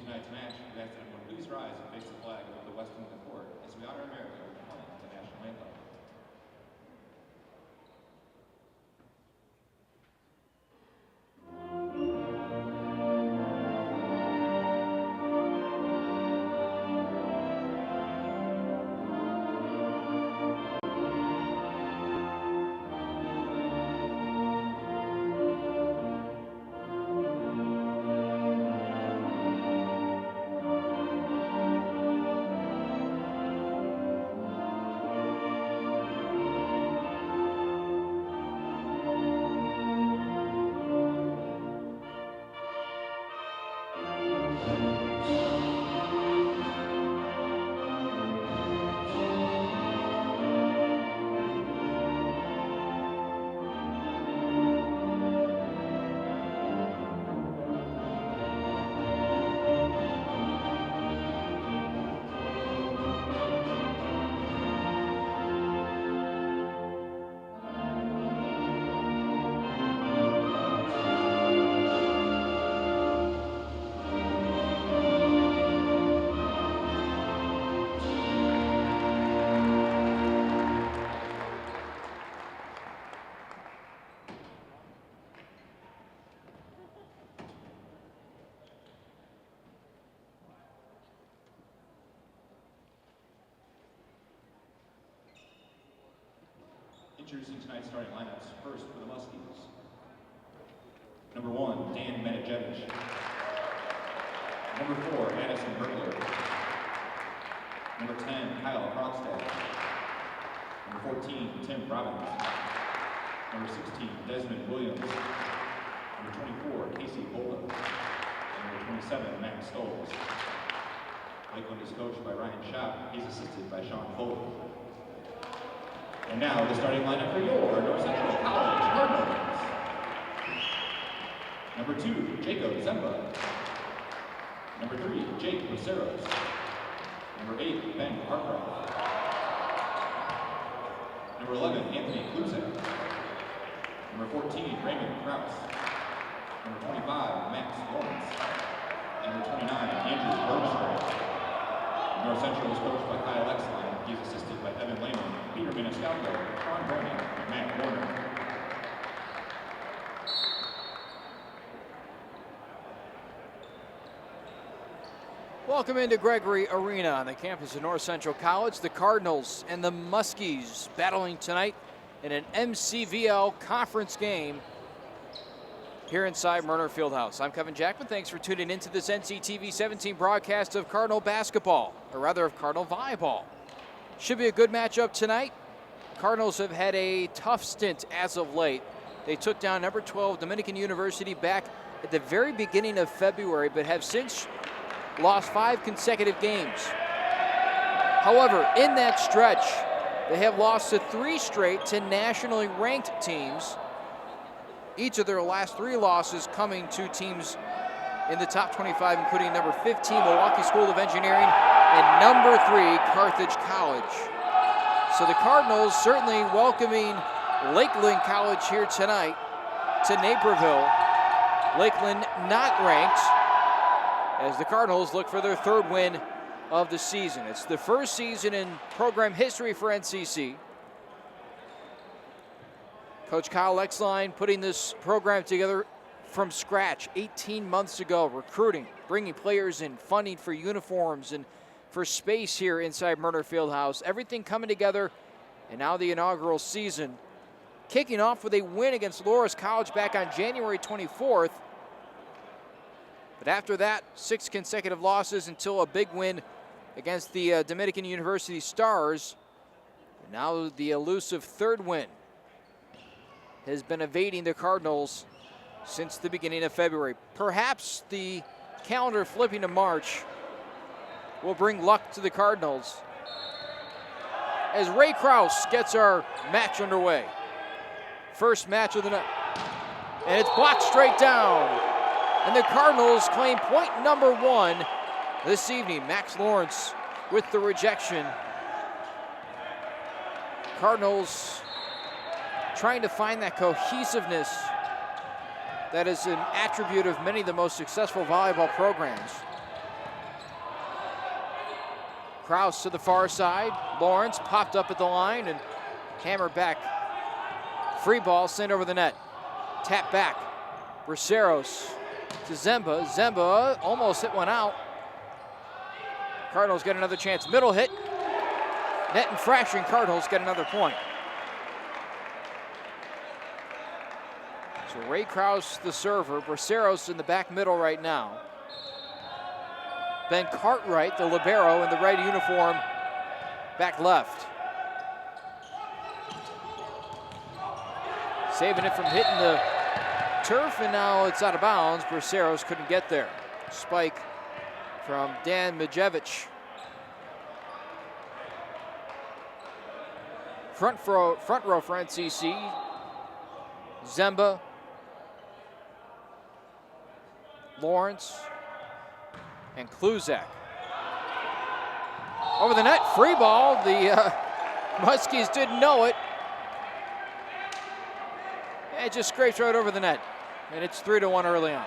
tonight's match, we ask that everyone please rise and face the flag of the West End of the court as we honor America with the national anthem. Introducing tonight's starting lineups. First for the Muskies. Number 1, Dan Menajevich. Number 4, Addison Bergler. Number 10, Kyle Krogstad. Number 14, Tim Robbins. Number 16, Desmond Williams. Number 24, Casey Bolden. And number 27, Matt Stolz. Lakeland is coached by Ryan Schaap. He's assisted by Sean Foley. And now the starting lineup for your North Central College Cardinals. Number 2, Jacob Zemba. Number 3, Jake Luceros. Number 8, Ben Hartwright. Number 11, Anthony Kluzak. Number 14, Raymond Krause. Number 25, Max Lawrence. And number 29, Andrew Bergstrom. North Central is coached by Kyle Exline. He's assisted by Evan Lehman, Peter Maniscalco, Sean Browning, and Matt Warner. Welcome into Gregory Arena on the campus of North Central College. The Cardinals and the Muskies battling tonight in an MCVL conference game here inside Murner Fieldhouse. I'm Kevin Jackman. Thanks for tuning into this NCTV 17 broadcast of Cardinal basketball, or rather of Cardinal volleyball. Should be a good matchup tonight. Cardinals have had a tough stint as of late. They took down number 12 Dominican University back at the very beginning of February, but have since lost 5 consecutive games. However, in that stretch, they have lost to 3 straight to nationally ranked teams. Each of their last 3 losses coming to teams in the top 25, including number 15, Milwaukee School of Engineering, and number 3, Carthage College. So the Cardinals certainly welcoming Lakeland College here tonight to Naperville. Lakeland not ranked, as the Cardinals look for their 3rd win of the season. It's the first season in program history for NCC. Coach Kyle Exline putting this program together from scratch 18 months ago, recruiting, bringing players in, funding for uniforms and for space here inside Murner Fieldhouse. Everything coming together, and now the inaugural season kicking off with a win against Loras College back on January 24th. But after that, 6 consecutive losses until a big win against the Dominican University Stars. And now the elusive 3rd win has been evading the Cardinals since the beginning of February. Perhaps the calendar flipping to March will bring luck to the Cardinals as Ray Krause gets our match underway. First match of the night, and it's blocked straight down. And the Cardinals claim point number 1 this evening. Max Lawrence with the rejection. Cardinals trying to find that cohesiveness that is an attribute of many of the most successful volleyball programs. Kraus to the far side. Lawrence popped up at the line and hammered back. Free ball sent over the net. Tap back. Braceros to Zemba. Zemba almost hit one out. Cardinals get another chance. Middle hit. Net infraction. Cardinals get another point. So Ray Kraus, the server. Braceros in the back middle right now. Ben Cartwright, the libero in the red uniform, back left. Saving it from hitting the turf, and now it's out of bounds. Braceros couldn't get there. Spike from Dan Mijevich. Front row for NCC. Zemba. Lawrence. And Kluzak. Over the net, free ball. The Muskies didn't know it. It just scrapes right over the net. And it's 3-1 early on.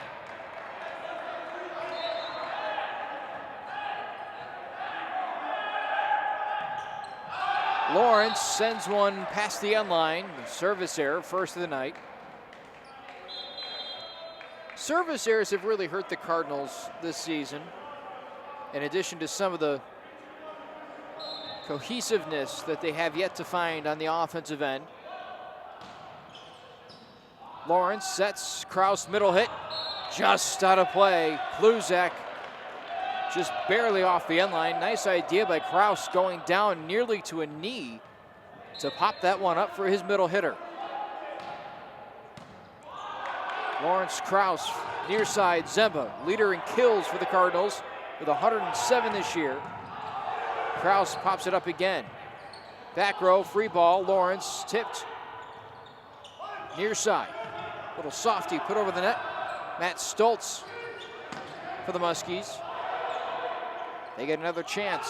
Lawrence sends one past the end line. Service error, first of the night. Service errors have really hurt the Cardinals this season, in addition to some of the cohesiveness that they have yet to find on the offensive end. Lawrence sets, Kraus middle hit, just out of play. Kluzak just barely off the end line. Nice idea by Kraus going down nearly to a knee to pop that one up for his middle hitter. Lawrence Kraus, near side, Zemba, leader in kills for the Cardinals with 107 this year. Kraus pops it up again. Back row, free ball, Lawrence tipped. Near side, little softy put over the net. Matt Stoltz for the Muskies. They get another chance.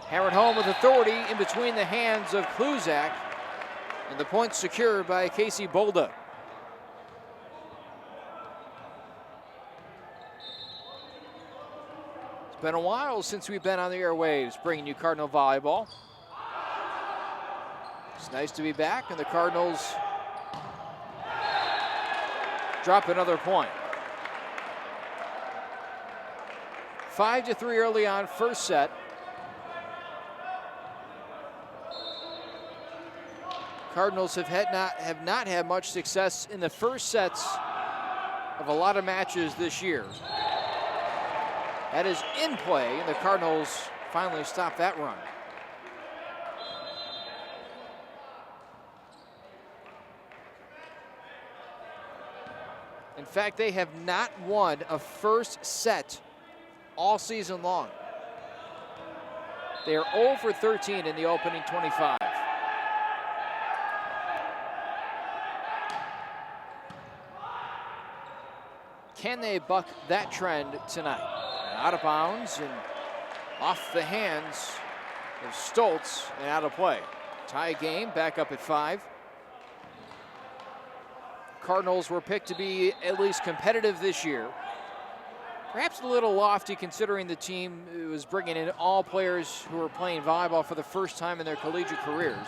Hammered home with authority in between the hands of Kluzak, and the point secured by Casey Bolda. It's been a while since we've been on the airwaves bringing you Cardinal volleyball. It's nice to be back, and the Cardinals drop another point. 5-3 early on, first set. Cardinals have not had much success in the first sets of a lot of matches this year. That is in play, and the Cardinals finally stopped that run. In fact, they have not won a first set all season long. They are 0 for 13 in the opening 25. Can they buck that trend tonight? Out of bounds and off the hands of Stoltz and out of play. Tie game, back up at 5. Cardinals were picked to be at least competitive this year. Perhaps a little lofty considering the team was bringing in all players who were playing volleyball for the first time in their collegiate careers.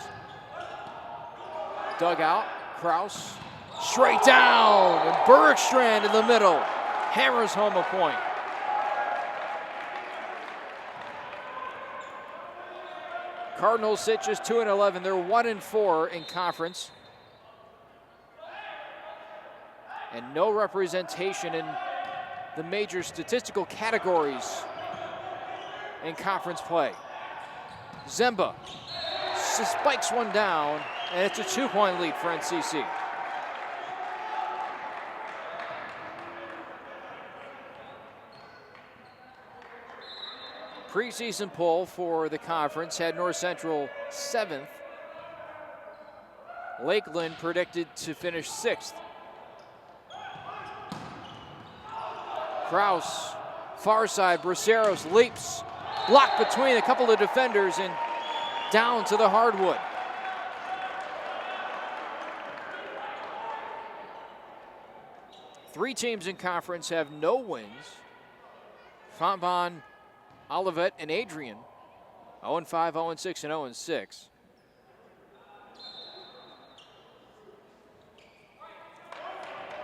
Dugout, Kraus, straight down, and Bergstrand in the middle. Hammers home a point. Cardinals sit just 2-11. They're 1-4 in conference. And no representation in the major statistical categories in conference play. Zemba spikes one down, and it's a 2-point lead for NCC. Preseason poll for the conference had North Central 7th. Lakeland predicted to finish 6th. Kraus, far side, Braceros leaps, blocked between a couple of defenders and down to the hardwood. Three teams in conference have no wins. Fontbonne, Olivet, and Adrian 0-5, 0-6, and 0-6.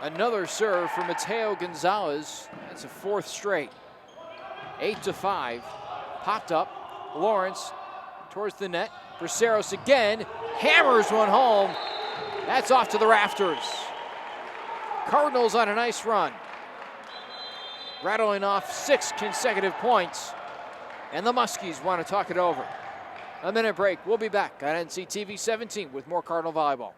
Another serve for Mateo Gonzalez. That's a fourth straight. 8-5. Popped up. Lawrence towards the net. Braceros again. Hammers one home. That's off to the rafters. Cardinals on a nice run. Rattling off 6 consecutive points. And the Muskies want to talk it over. A minute break. We'll be back on NCTV 17 with more Cardinal volleyball.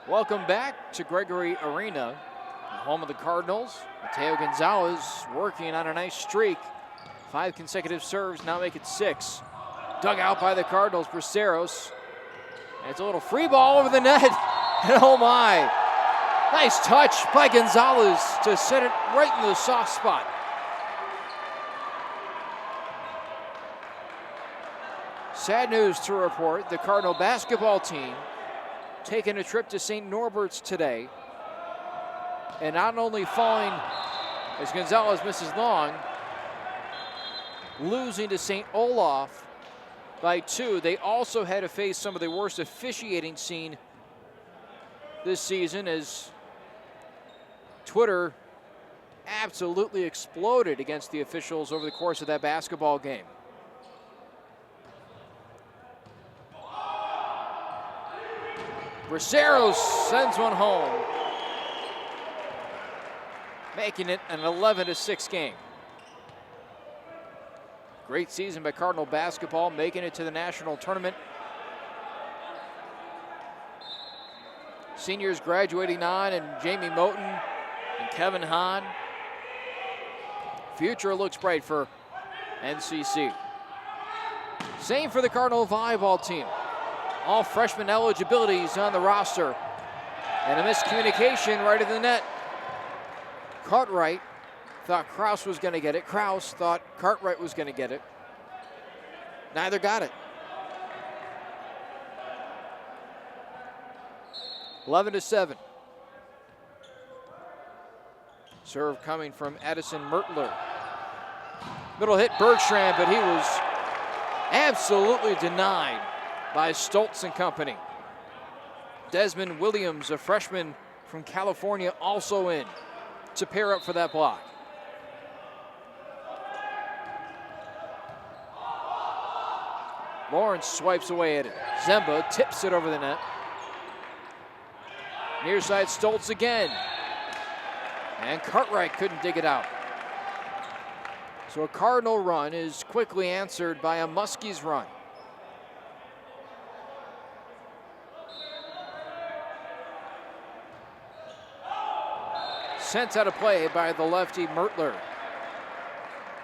Welcome back to Gregory Arena, the home of the Cardinals. Mateo Gonzalez working on a nice streak. 5 consecutive serves, now make it 6. Dug out by the Cardinals, Braceros. And it's a little free ball over the net. And oh my, nice touch by Gonzalez to set it right in the soft spot. Sad news to report, the Cardinal basketball team taking a trip to St. Norbert's today, and not only falling as Gonzalez misses long, losing to St. Olaf by 2. They also had to face some of the worst officiating scene this season as Twitter absolutely exploded against the officials over the course of that basketball game. Braceros sends one home, making it an 11-6 game. Great season by Cardinal basketball, making it to the national tournament. Seniors graduating on, and Jamie Moten and Kevin Hahn. Future looks bright for NCC. Same for the Cardinal volleyball team. All freshman eligibilities on the roster. And a miscommunication right at the net. Cartwright thought Kraus was going to get it. Kraus thought Cartwright was going to get it. Neither got it. 11-7. Serve coming from Edison Mertler. Middle hit Bergstrand, but he was absolutely denied by Stoltz and company. Desmond Williams, a freshman from California, also in to pair up for that block. Lawrence swipes away at it. Zemba tips it over the net. Near side Stoltz again. And Cartwright couldn't dig it out. So a Cardinal run is quickly answered by a Muskies run. Sent out of play by the lefty Mertler.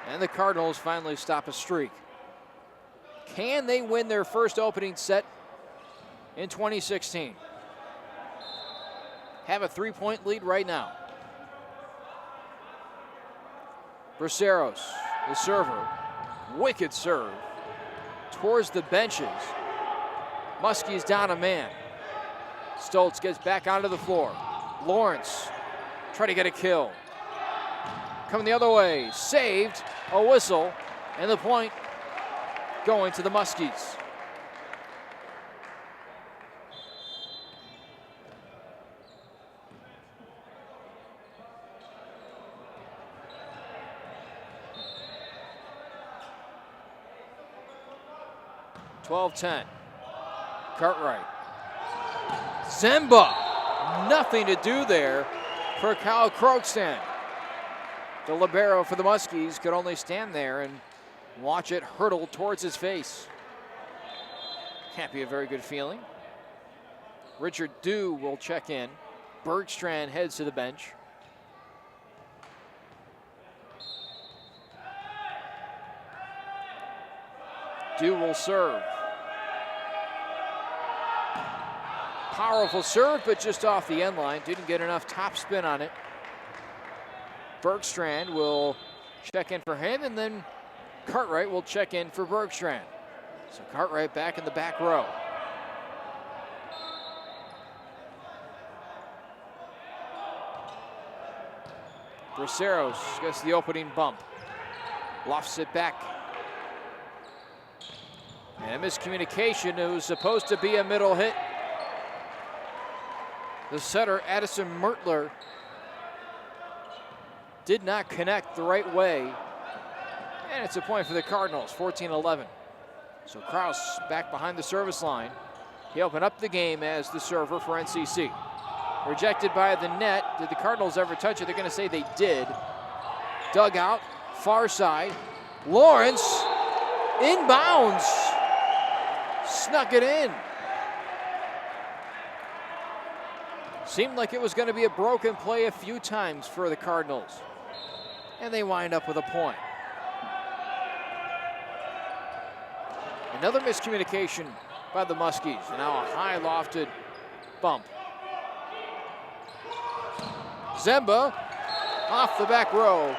And the Cardinals finally stop a streak. Can they win their first opening set in 2016? Have a 3-point lead right now. Braceros, the server. Wicked serve. Towards the benches. Muskie's down a man. Stoltz gets back onto the floor. Lawrence try to get a kill. Coming the other way, saved, a whistle, and the point going to the Muskies. 12-10. Cartwright. Zemba. Nothing to do there for Kyle Krogstad. The libero for the Muskies could only stand there and watch it hurtle towards his face. Can't be a very good feeling. Richard Dew will check in. Bergstrand heads to the bench. Dew will serve. Powerful serve, but just off the end line. Didn't get enough top spin on it. Bergstrand will check in for him, and then Cartwright will check in for Bergstrand. So Cartwright back in the back row. Braceros gets the opening bump. Lofts it back. And a miscommunication. It was supposed to be a middle hit. The setter, Addison Mertler, did not connect the right way. And it's a point for the Cardinals, 14-11. So Kraus back behind the service line. He opened up the game as the server for NCC. Rejected by the net. Did the Cardinals ever touch it? They're going to say they did. Dugout, far side. Lawrence, inbounds. Snuck it in. Seemed like it was going to be a broken play a few times for the Cardinals. And they wind up with a point. Another miscommunication by the Muskies. And now a high lofted bump. Zemba off the back row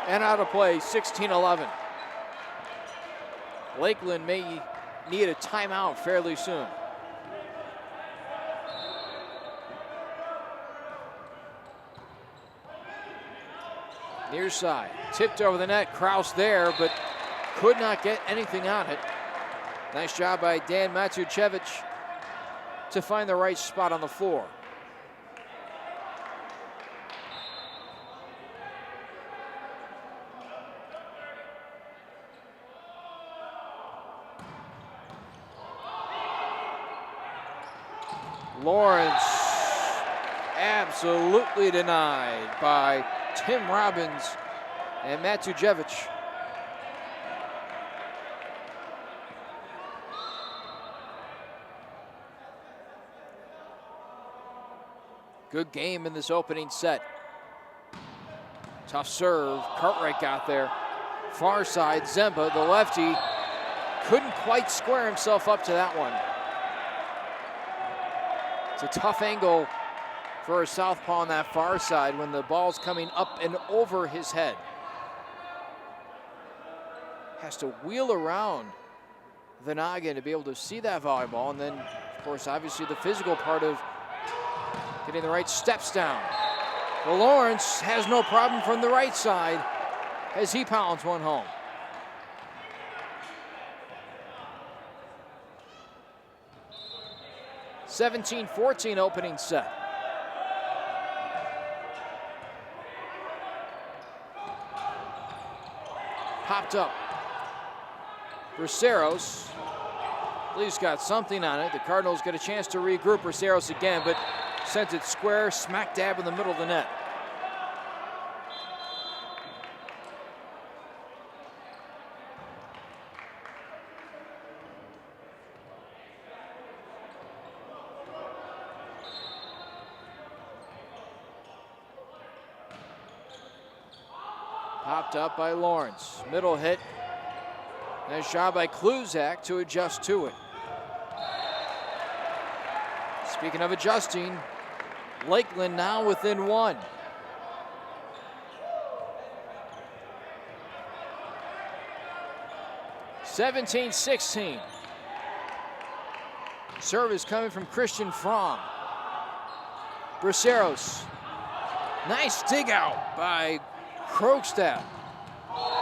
and out of play, 16-11. Lakeland may need a timeout fairly soon. Near side, tipped over the net, Kraus there, but could not get anything on it. Nice job by Dan Matuchevich to find the right spot on the floor. Lawrence absolutely denied by Tim Robbins and Matuchevich. Good game in this opening set. Tough serve. Cartwright got there. Far side, Zemba, the lefty, couldn't quite square himself up to that one. It's a tough angle for a southpaw on that far side when the ball's coming up and over his head. Has to wheel around the noggin to be able to see that volleyball, and then, of course, obviously the physical part of getting the right steps down. Well, Lawrence has no problem from the right side as he pounds one home. (17-14) opening set. Popped up. Braceros. At least got something on it. The Cardinals get a chance to regroup. Braceros again, but sends it square, smack dab in the middle of the net. Popped up by Lawrence. Middle hit. Nice job by Kluzak to adjust to it. Speaking of adjusting, Lakeland now within one. (17-16). Service coming from Christian Fromm. Braceros. Nice dig out by Krogstad.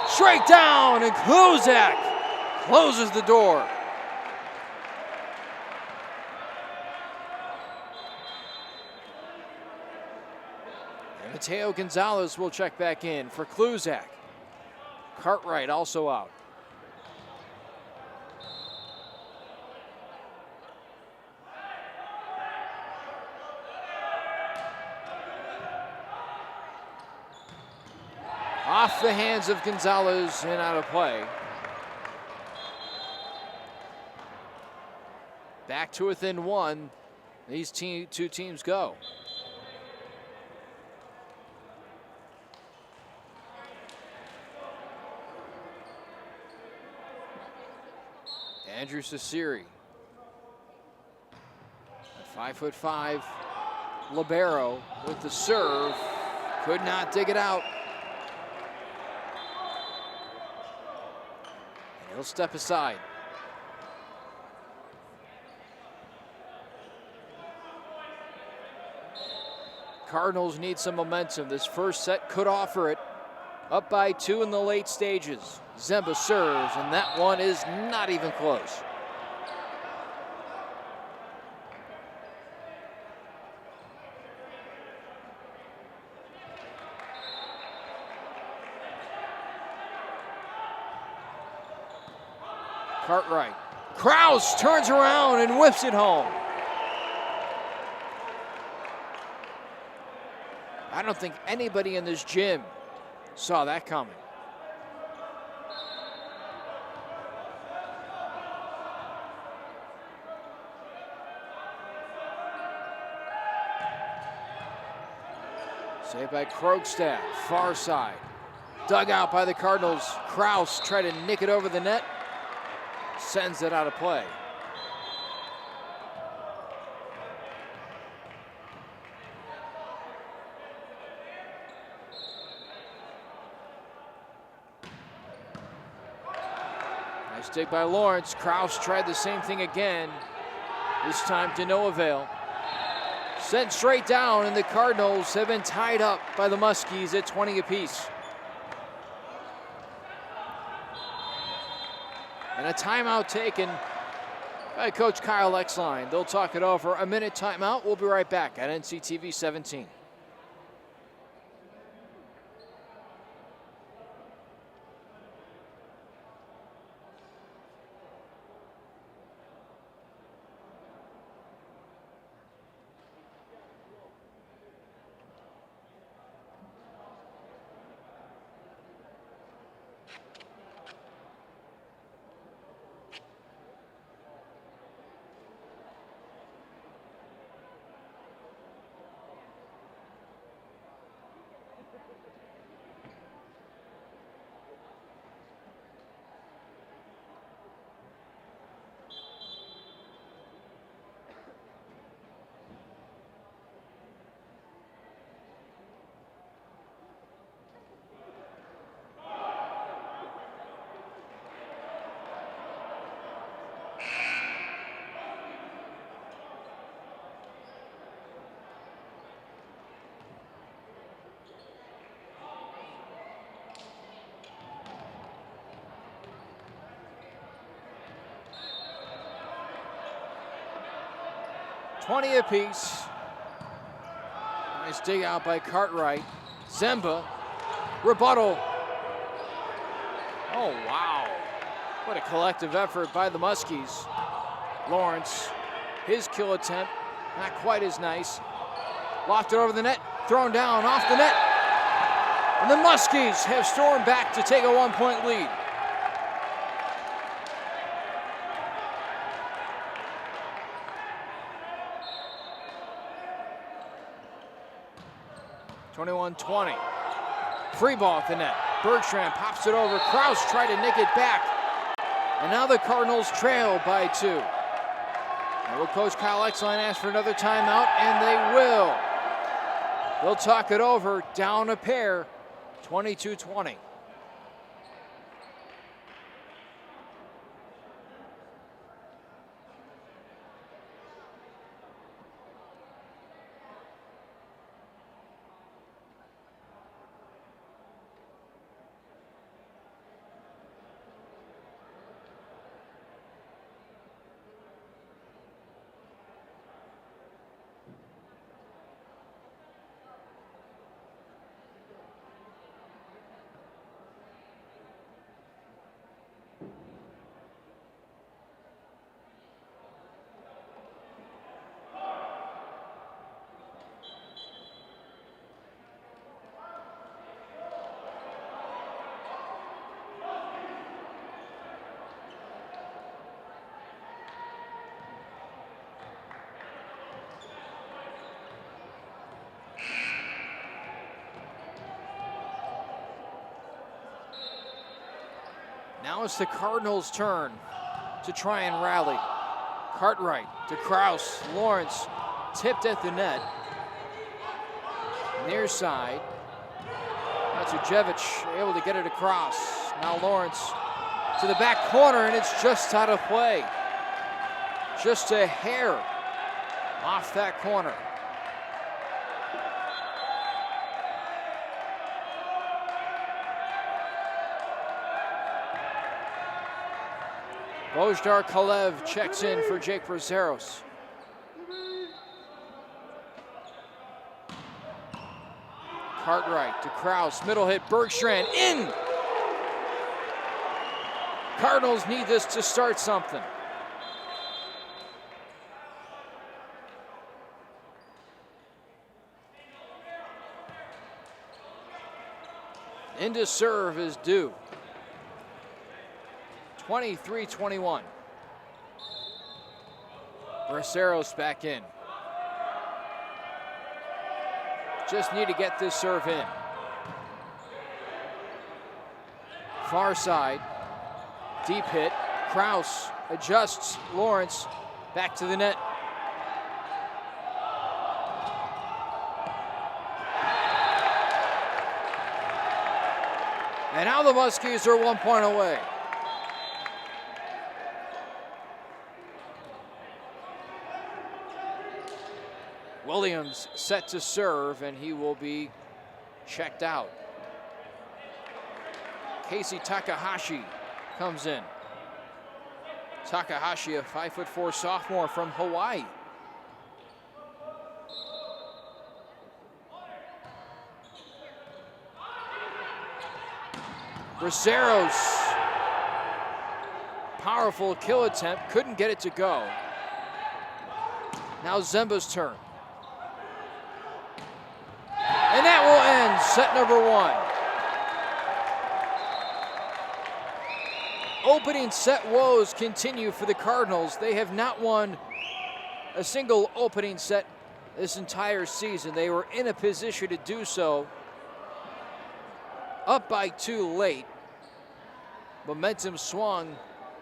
Straight down, and Kluzak closes the door. And Mateo Gonzalez will check back in for Kluzak. Cartwright also out. Off the hands of Gonzalez and out of play. Back to within one. These two teams go. Andrew Cesari. A 5'5" libero with the serve. Could not dig it out. And he'll step aside. Cardinals need some momentum. This first set could offer it. Up by 2 in the late stages. Zemba serves, and that one is not even close. Cartwright. Kraus turns around and whips it home. I don't think anybody in this gym saw that coming. Saved by Krogstad, far side. Dug out by the Cardinals. Kraus tried to nick it over the net. Sends it out of play. Nice dig by Lawrence. Kraus tried the same thing again. This time to no avail. Sent straight down, and the Cardinals have been tied up by the Muskies at 20 apiece. And a timeout taken by Coach Kyle Lakeland. They'll talk it over. A minute timeout. We'll be right back at NCTV 17. $20 apiece. Nice dig out by Cartwright. Zemba. Rebuttal. Oh, wow. What a collective effort by the Muskies. Lawrence, his kill attempt, not quite as nice. Lofted over the net, thrown down off the net. And the Muskies have stormed back to take a 1-point lead. (21-20). Free ball at the net. Bergstrand pops it over. Kraus tried to nick it back. And now the Cardinals trail by 2. And will Coach Kyle Lakeland ask for another timeout? And they will. They'll talk it over. Down a pair. 22-20. Now it's the Cardinals' turn to try and rally. Cartwright to Kraus. Lawrence tipped at the net. Near side. That's Ujevich able to get it across. Now Lawrence to the back corner, and it's just out of play. Just a hair off that corner. Bojdar Kalev checks in for Jake Brazeros. Cartwright to Kraus, middle hit, Bergstrand in! Cardinals need this to start something. Into serve is due. 23-21. Braceros back in. Just need to get this serve in. Far side. Deep hit. Kraus adjusts. Lawrence back to the net. And now the Muskies are 1 point away. Williams set to serve, and he will be checked out. Casey Takahashi comes in. Takahashi, a 5'4" sophomore from Hawaii. Braceros, powerful kill attempt, couldn't get it to go. Now Zemba's turn. And that will end set number 1. Opening set woes continue for the Cardinals. They have not won a single opening set this entire season. They were in a position to do so. Up by 2 late. Momentum swung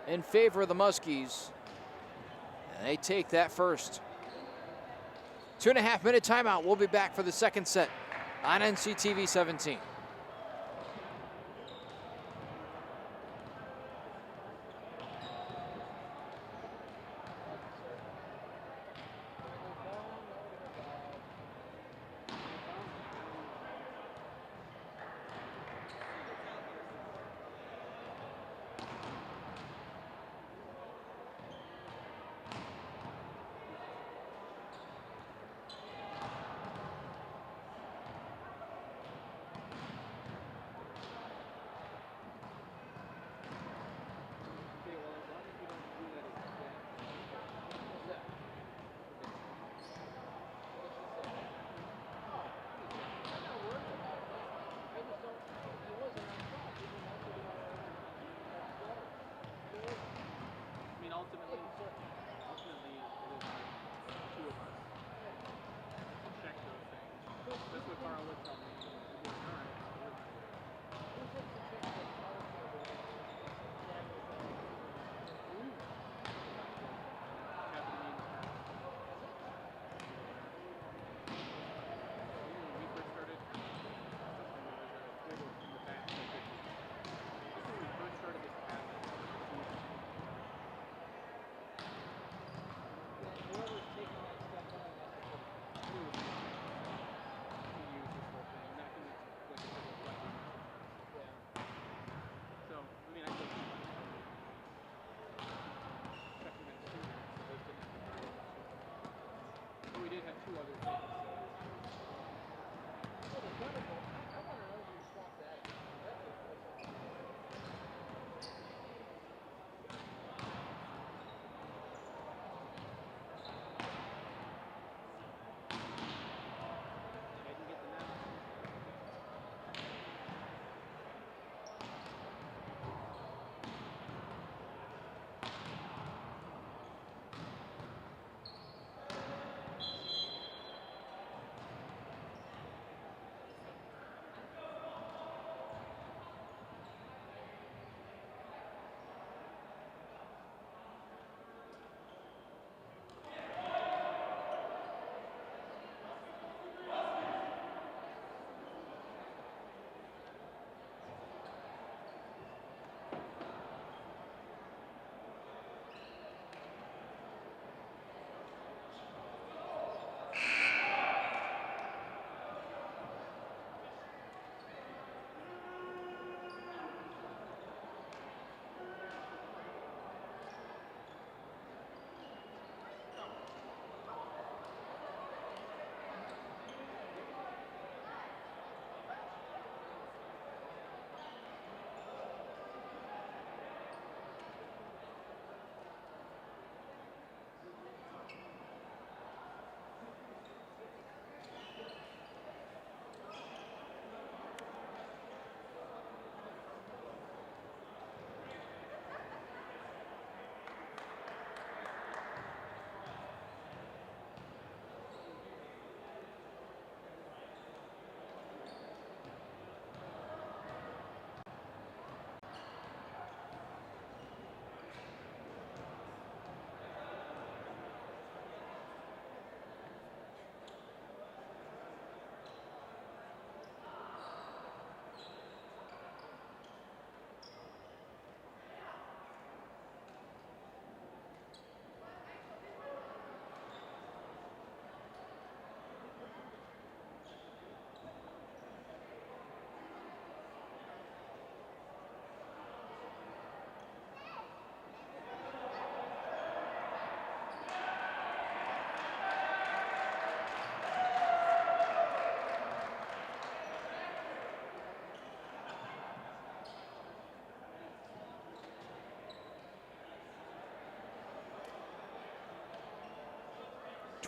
in favor of the Muskies. And they take that first. 2.5 minute timeout. We'll be back for the second set on NCTV 17.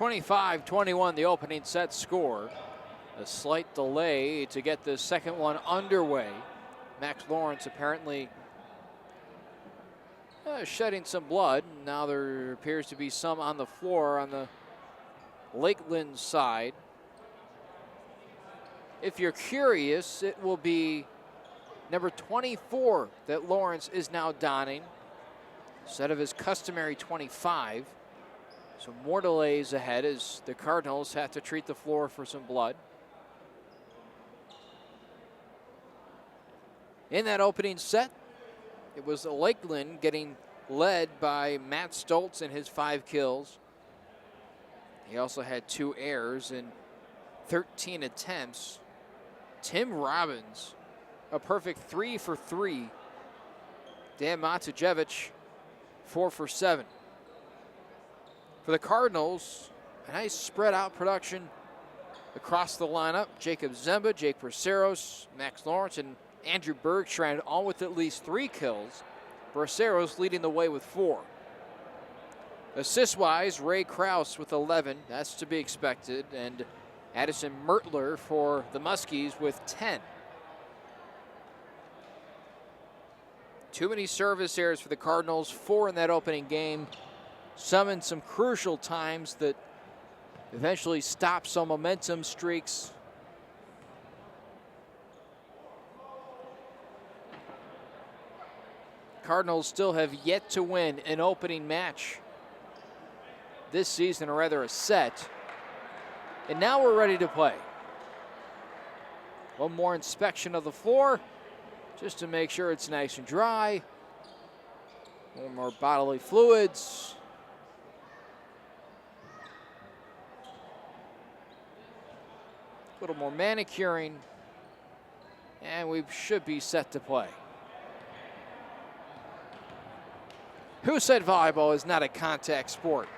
25-21, the opening set score. A slight delay to get the second one underway. Max Lawrence apparently shedding some blood. Now there appears to be some on the floor on the Lakeland side. If you're curious, it will be number 24 that Lawrence is now donning instead of his customary 25. So more delays ahead as the Cardinals have to treat the floor for some blood. In that opening set, it was Lakeland getting led by Matt Stoltz and his 5 kills. He also had 2 errors in 13 attempts. Tim Robbins, a perfect 3 for 3. Dan Macijevich, 4 for 7. For the Cardinals, a nice spread out production across the lineup. Jacob Zemba, Jake Braceros, Max Lawrence, and Andrew Bergstrand, all with at least 3 kills. Braceros leading the way with 4. Assist-wise, Ray Krause with 11. That's to be expected. And Addison Mertler for the Muskies with 10. Too many service errors for the Cardinals, 4 in that opening game. Some in some crucial times that eventually stopped some momentum streaks. Cardinals still have yet to win an opening match this season, or rather a set. And now we're ready to play. One more inspection of the floor just to make sure it's nice and dry. One more bodily fluids. A little more manicuring, and we should be set to play. Who said volleyball is not a contact sport?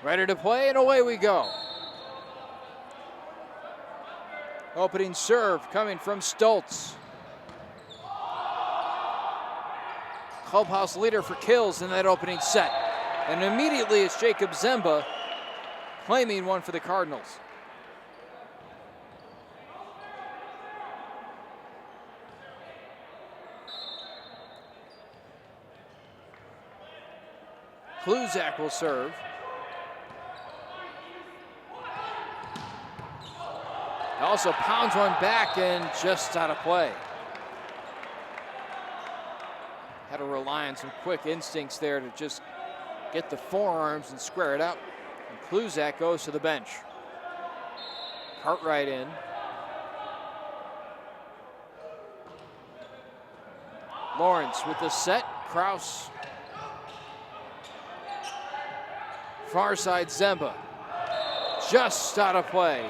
Ready to play, and away we go. Opening serve coming from Stoltz. Clubhouse leader for kills in that opening set. And immediately it's Jacob Zemba claiming one for the Cardinals. Kluzak will serve. Also pounds one back and just out of play. Had to rely on some quick instincts there to just get the forearms and square it up. And Kluzak goes to the bench. Cartwright in. Lawrence with the set. Krause. Far side Zemba. Just out of play.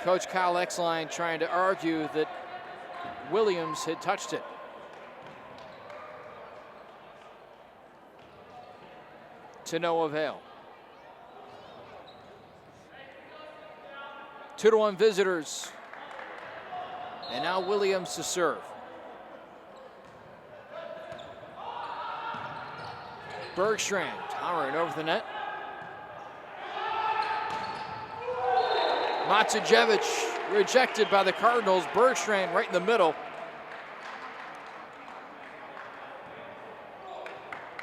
Coach Kyle Exline trying to argue that Williams had touched it. To no avail. 2-1 visitors. And now Williams to serve. Bergstrand towering over the net. Macijevich rejected by the Cardinals. Bergstrand right in the middle.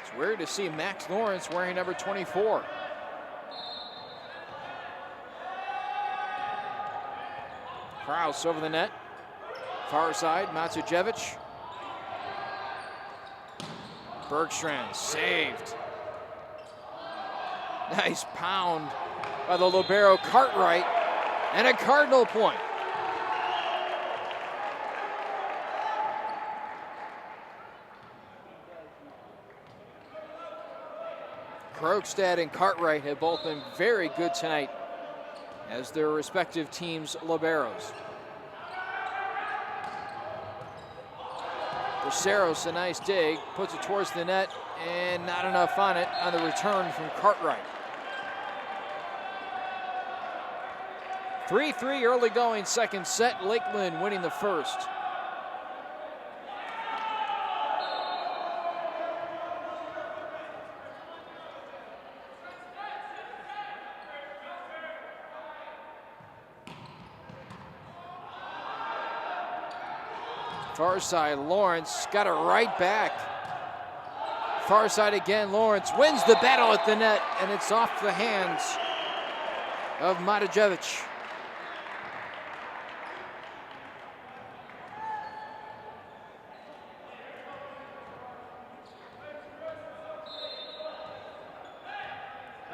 It's weird to see Max Lawrence wearing number 24. Krause over the net. Far side, Macijevich. Bergstrand saved. Nice pound by the libero Cartwright. And a Cardinal point. Krogstad and Cartwright have both been very good tonight as their respective teams' liberos. Braceros, a nice dig, puts it towards the net, and not enough on it on the return from Cartwright. 3-3 early going second set. Lakeland winning the first. Far side, Lawrence got it right back. Far side again, Lawrence wins the battle at the net, and it's off the hands of Matijevic.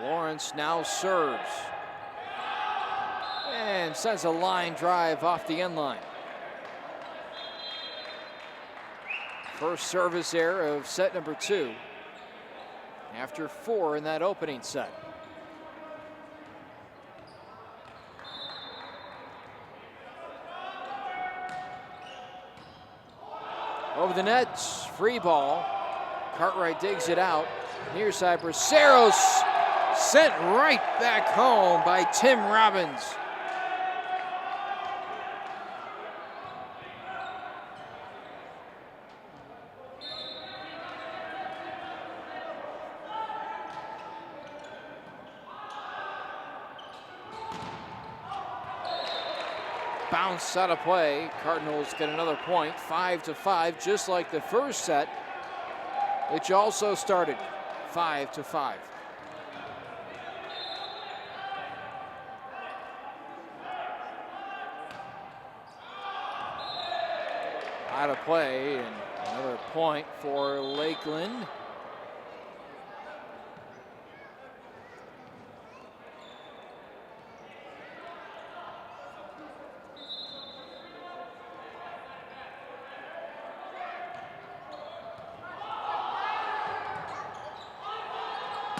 Lawrence now serves and sends a line drive off the end line. First service error of set number 2 after 4 in that opening set. Over the net, free ball. Cartwright digs it out. Near side, Braceros sent right back home by Tim Robbins. Bounce out of play. Cardinals get another point, 5-5, just like the first set, which also started 5-5. Out of play, and another point for Lakeland.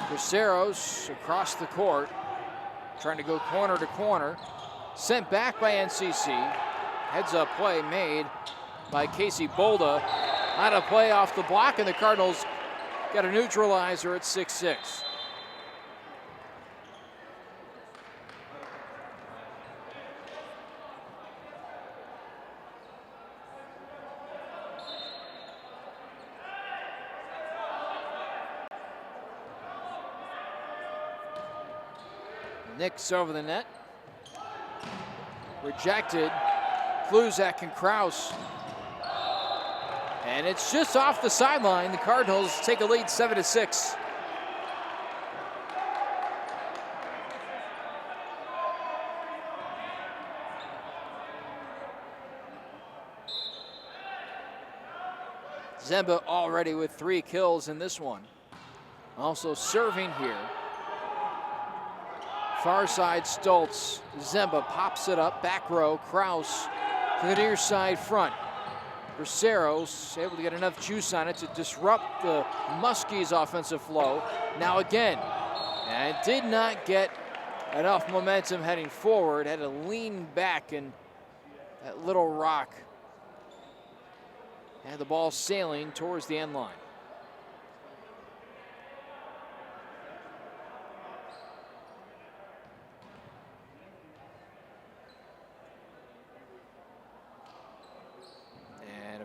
Braceros across the court, trying to go corner to corner. Sent back by NCC. Heads up play made by Casey Bolda. Out of play off the block, and the Cardinals got a neutralizer at 6-6. Nix over the net. Rejected. Kluzak and Kraus. And it's just off the sideline. The Cardinals take a lead 7-6. Zemba already with 3 kills in this one. Also serving here. Far side, Stoltz. Zemba pops it up, back row. Kraus to the near side front. Braceros able to get enough juice on it to disrupt the Muskies' offensive flow. Now again, and did not get enough momentum heading forward. Had to lean back, and that little rock had the ball sailing towards the end line.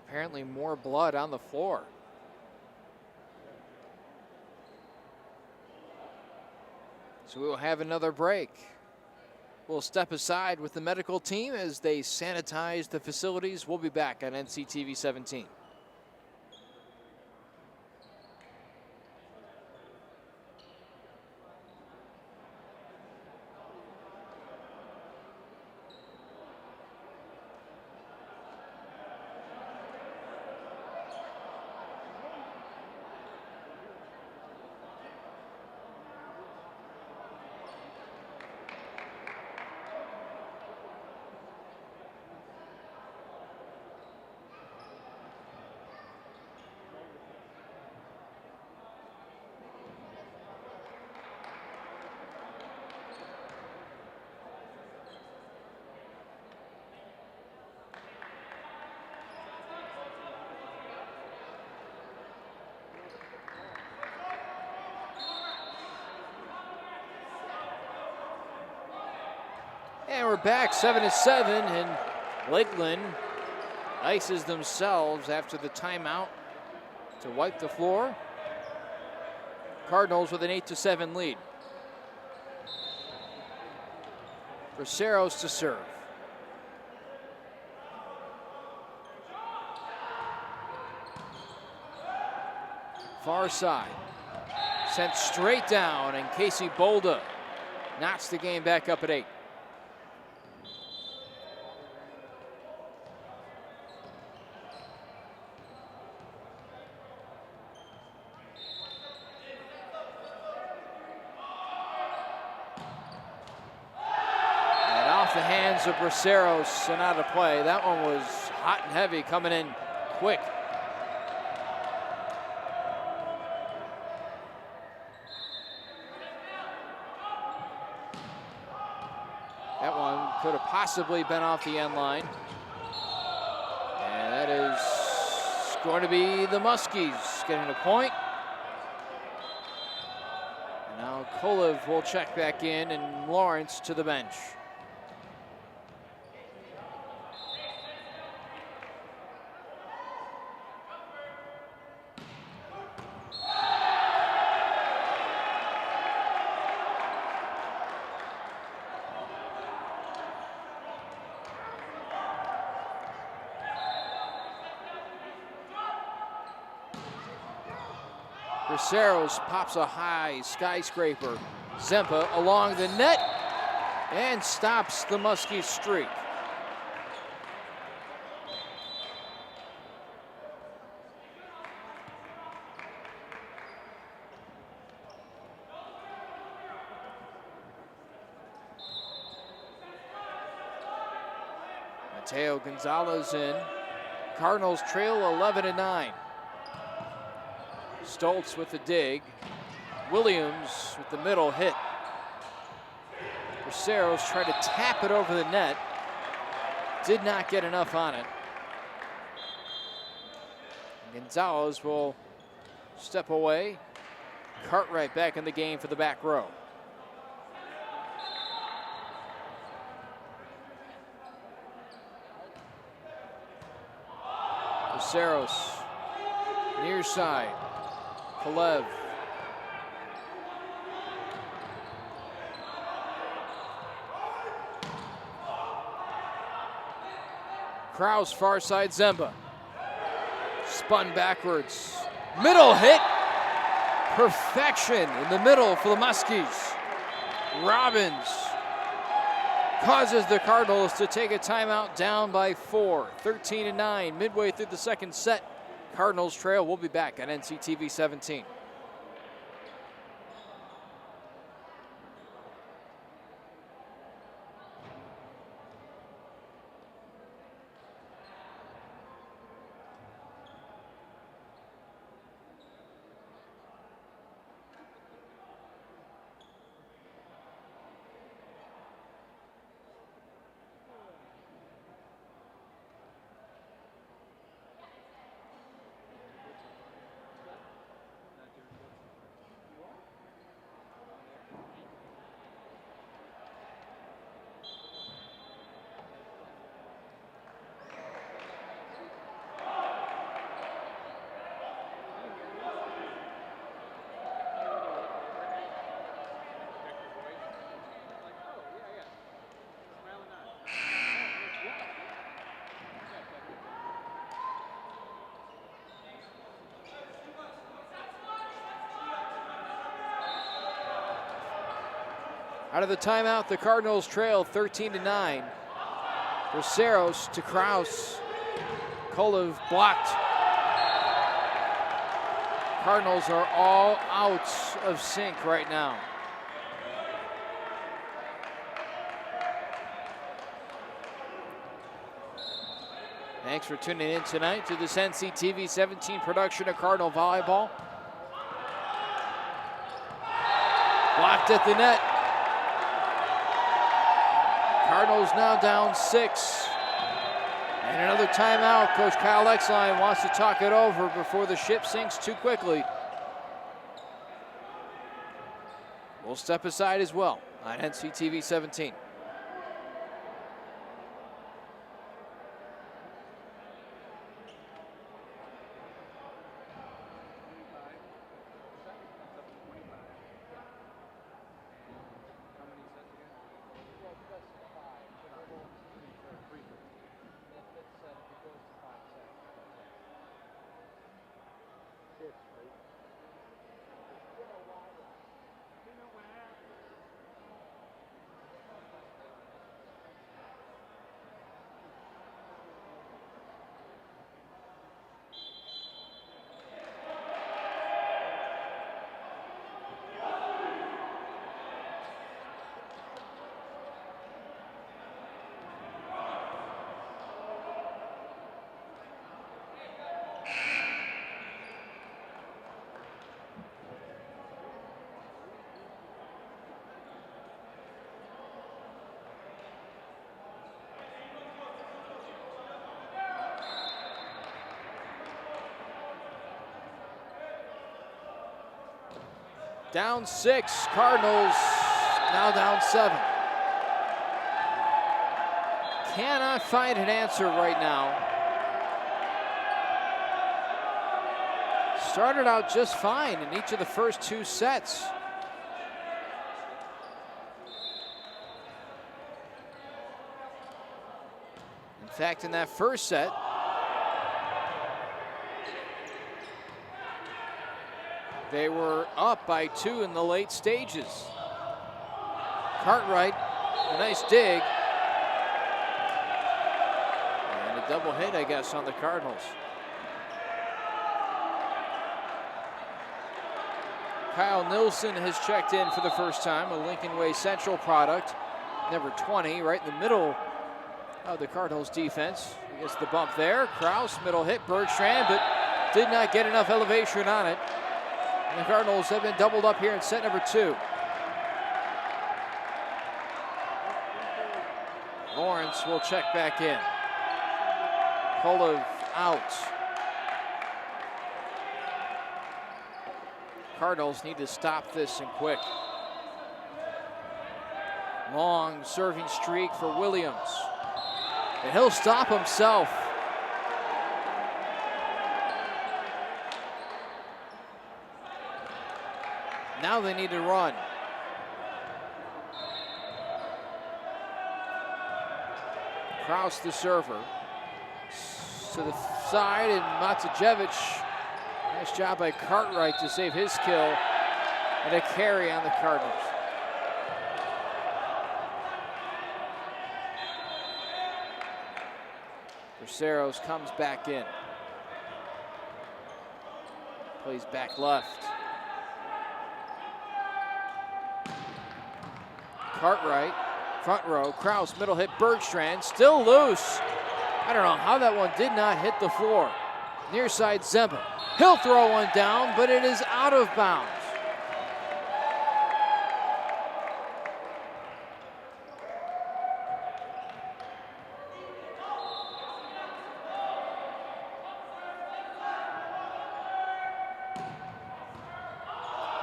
Apparently more blood on the floor. So we will have another break. We'll step aside with the medical team as they sanitize the facilities. We'll be back on NCTV 17. And we're back 7-7, and Lakeland ices themselves after the timeout to wipe the floor. Cardinals with an 8-7 lead. Braceros to serve. Far side. Sent straight down, and Casey Bolda knocks the game back up at 8. And off the hands of Braceros and out of play. That one was hot and heavy, coming in quick. That one could have possibly been off the end line. And that is going to be the Muskies getting a point. And now Kolev will check back in, and Lawrence to the bench. Braceros pops a high skyscraper. Zempa along the net and stops the Muskie streak. Mateo Gonzalez in. Cardinals trail 11-9. Stoltz with the dig. Williams with the middle hit. Braceros tried to tap it over the net. Did not get enough on it. Gonzalez will step away. Cartwright back in the game for the back row. Braceros, near side. Kolev. Kraus, far side, Zemba. Spun backwards. Middle hit. Perfection in the middle for the Muskies. Robbins causes the Cardinals to take a timeout, down by 4. 13-9, midway through the second set. Cardinals trail. We'll be back on NCTV 17. Out of the timeout, the Cardinals trail 13-9. Braceros to Kraus. Kolev blocked. Cardinals are all out of sync right now. Thanks for tuning in tonight to this NCTV 17 production of Cardinal Volleyball. Blocked at the net. Cardinals now down 6. And another timeout. Coach Kyle Exline wants to talk it over before the ship sinks too quickly. We'll step aside as well on NCTV 17. Down 6, Cardinals now down 7. Cannot find an answer right now. Started out just fine in each of the first 2 sets. In fact, in that first set, they were up by 2 in the late stages. Cartwright, a nice dig. And a double hit, I guess, on the Cardinals. Kyle Nilsson has checked in for the first time, a Lincoln Way Central product. Number 20, right in the middle of the Cardinals defense. He gets the bump there. Kraus, middle hit, Bergstrand, but did not get enough elevation on it. And the Cardinals have been doubled up here in set number 2. Lawrence will check back in. Kolev out. Cardinals need to stop this and quick. Long serving streak for Williams. And he'll stop himself. Now they need to run. Kraus, the server. To the side, and Macijevich. Nice job by Cartwright to save his kill. And a carry on the Cardinals. Berceros comes back in. Plays back left. Cartwright, front row, Kraus, middle hit, Bergstrand, still loose. I don't know how that one did not hit the floor. Near side, Zemba. He'll throw one down, but it is out of bounds.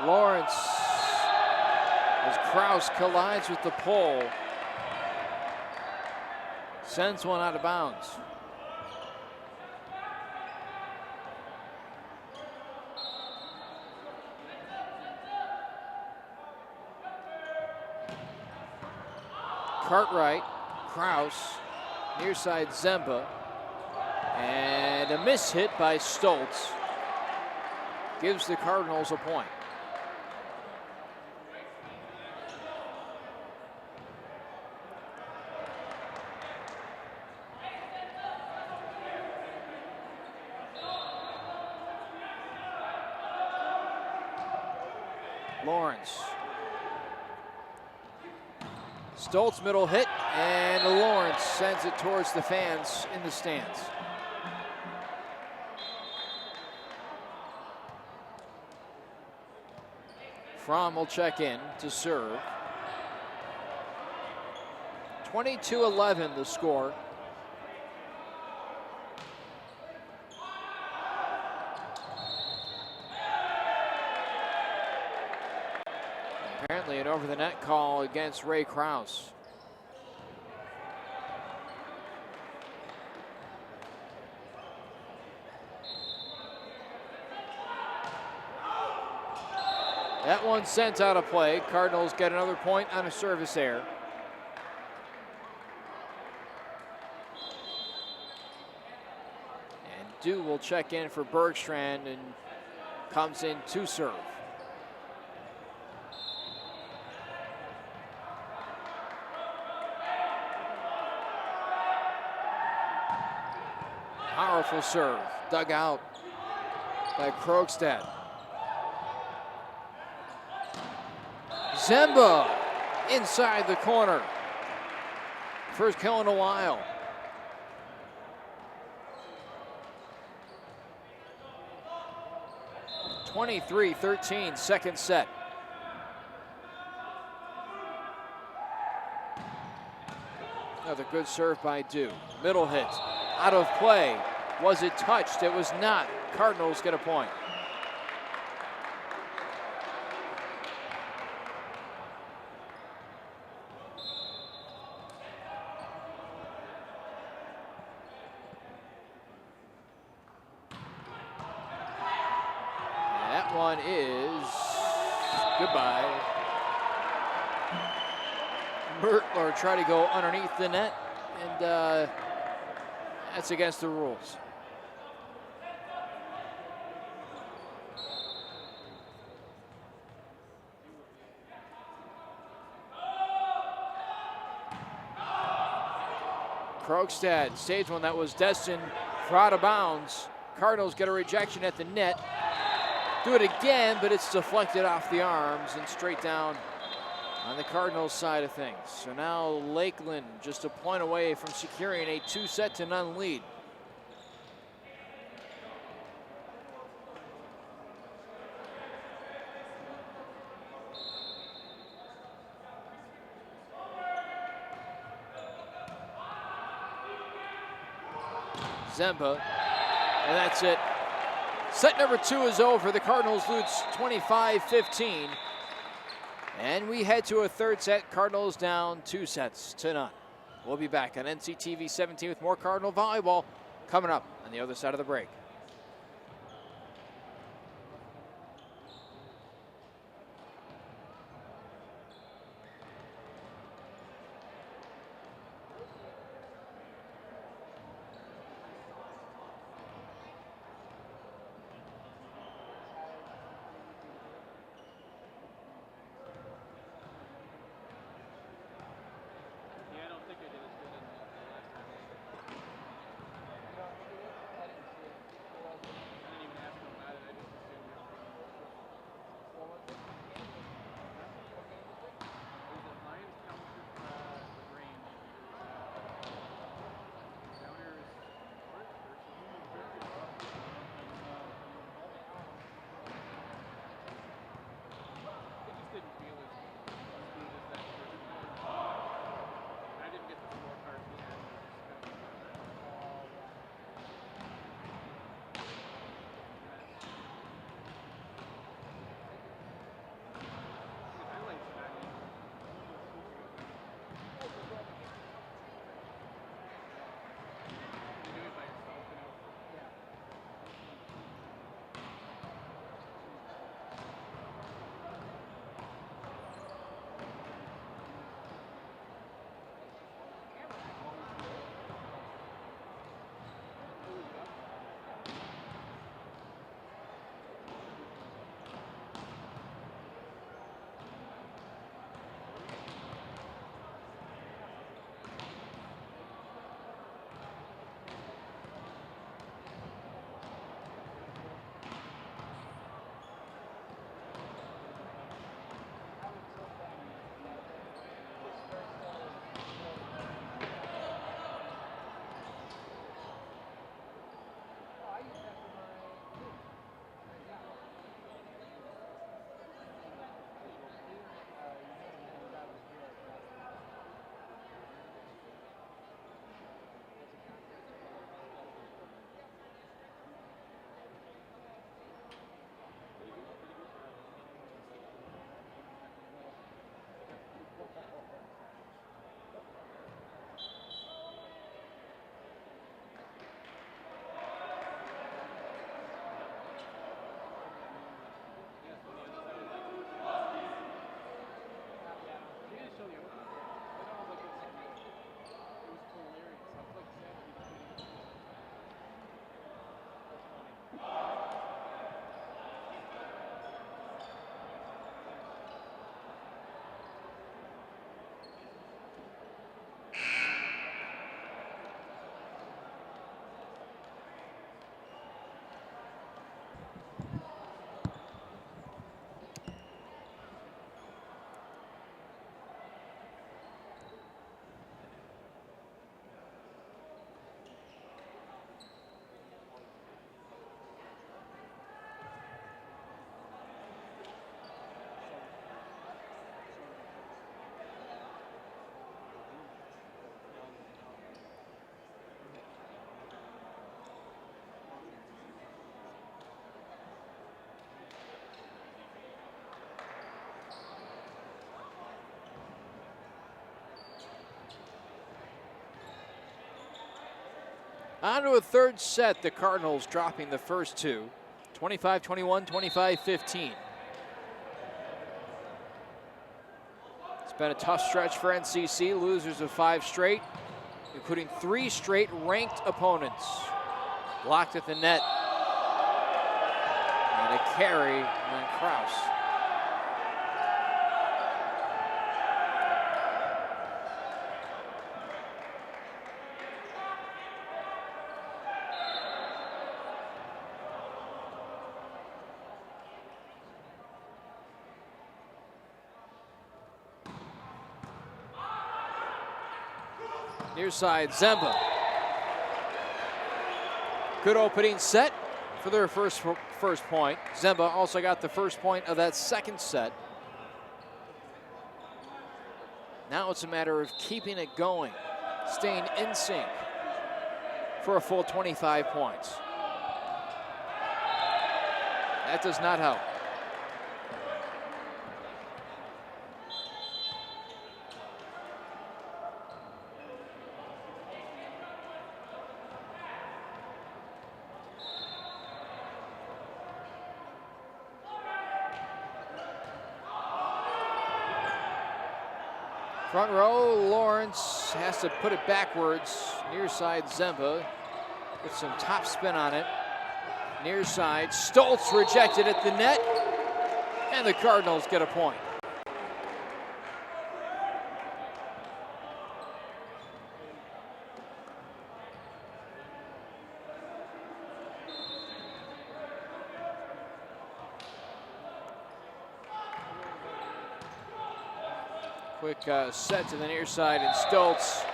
Lawrence, as Kraus collides with the pole, sends one out of bounds. Cartwright, Kraus, near side Zemba, and a miss hit by Stoltz gives the Cardinals a point. Lawrence. Stoltz middle hit, and Lawrence sends it towards the fans in the stands. Fromm will check in to serve. 22-11 the score. Apparently an over the net call against Ray Kraus. That one sent out of play. Cardinals get another point on a service error. And Dew will check in for Bergstrand and comes in to serve. Powerful serve, dug out by Krogstad. Zemba inside the corner. First kill in a while. (23-13) second set. Another good serve by Dew. Middle hit. Out of play. Was it touched? It was not. Cardinals get a point. one is goodbye. Mertler tried to go underneath the net, and that's against the rules. Krogstad saves one that was destined for out of bounds. Cardinals get a rejection at the net. Do it again, but it's deflected off the arms and straight down on the Cardinals side of things. So now Lakeland just a point away from securing a 2-0 lead. Zemba, and that's it. Set number 2 is over. The Cardinals lose 25-15. And we head to a third set. Cardinals down 2-0. We'll be back on NCTV 17 with more Cardinal volleyball coming up on the other side of the break. On to a third set, the Cardinals dropping the first two. 25-21, 25-15. It's been a tough stretch for NCC, losers of 5 straight, including 3 straight ranked opponents. Blocked at the net. And a carry on Kraus. Near side, Zemba. Good opening set for their first point. Zemba also got the first point of that second set. Now it's a matter of keeping it going, staying in sync for a full 25 points. That does not help. Front row, Lawrence has to put it backwards. Near side, Zemba with some top spin on it. Near side, Stoltz rejected at the net, and the Cardinals get a point. Quick set to the near side, and Stoltz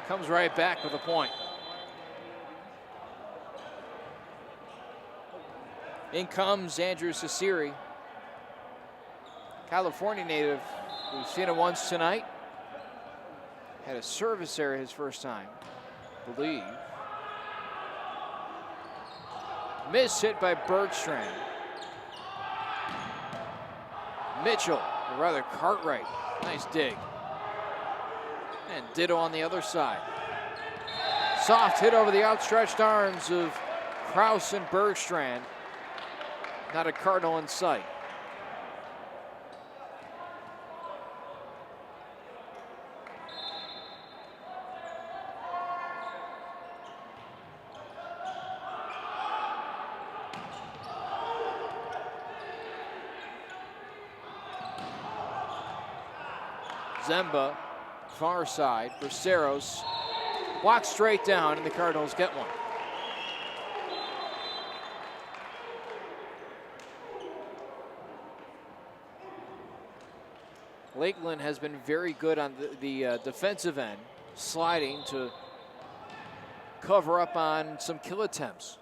comes right back with a point. In comes Andrew Sasiri, California native. We've seen it once tonight. Had a service error his first time, I believe. Miss hit by Bergstrand. Mitchell, or rather Cartwright, nice dig. And ditto on the other side. Soft hit over the outstretched arms of Kraus and Bergstrand. Not a Cardinal in sight. Zemba, far side, Braceros, blocked straight down, and the Cardinals get one. Lakeland has been very good on the defensive end, sliding to cover up on some kill attempts.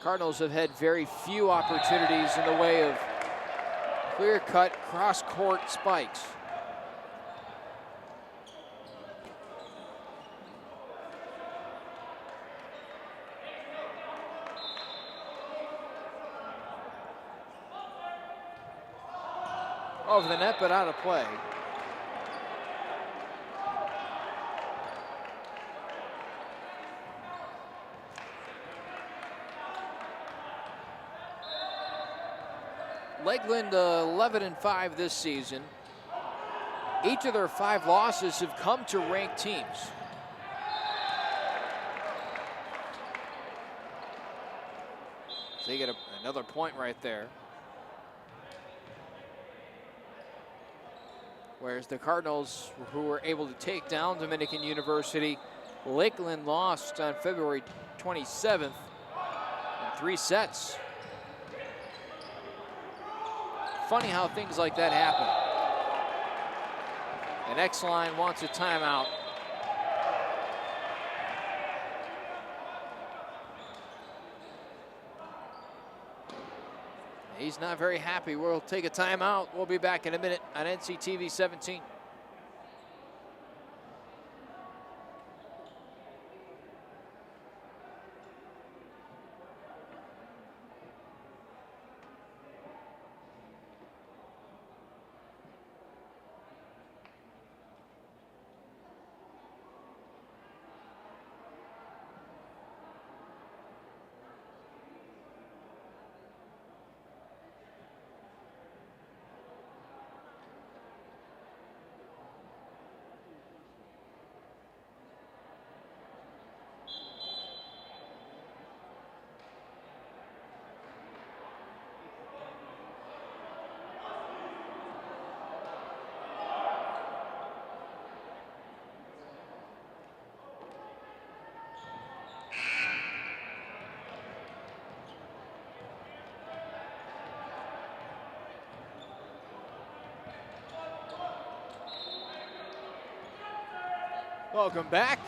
Cardinals have had very few opportunities in the way of clear-cut cross-court spikes. Over the net, but out of play. Lakeland 11-5 this season. Each of their 5 losses have come to ranked teams. So they get another point right there. Whereas the Cardinals, who were able to take down Dominican University, Lakeland lost on February 27th in 3 sets. Funny how things like that happen. And X-Line wants a timeout. He's not very happy. We'll take a timeout. We'll be back in a minute on NCTV 17. Welcome back.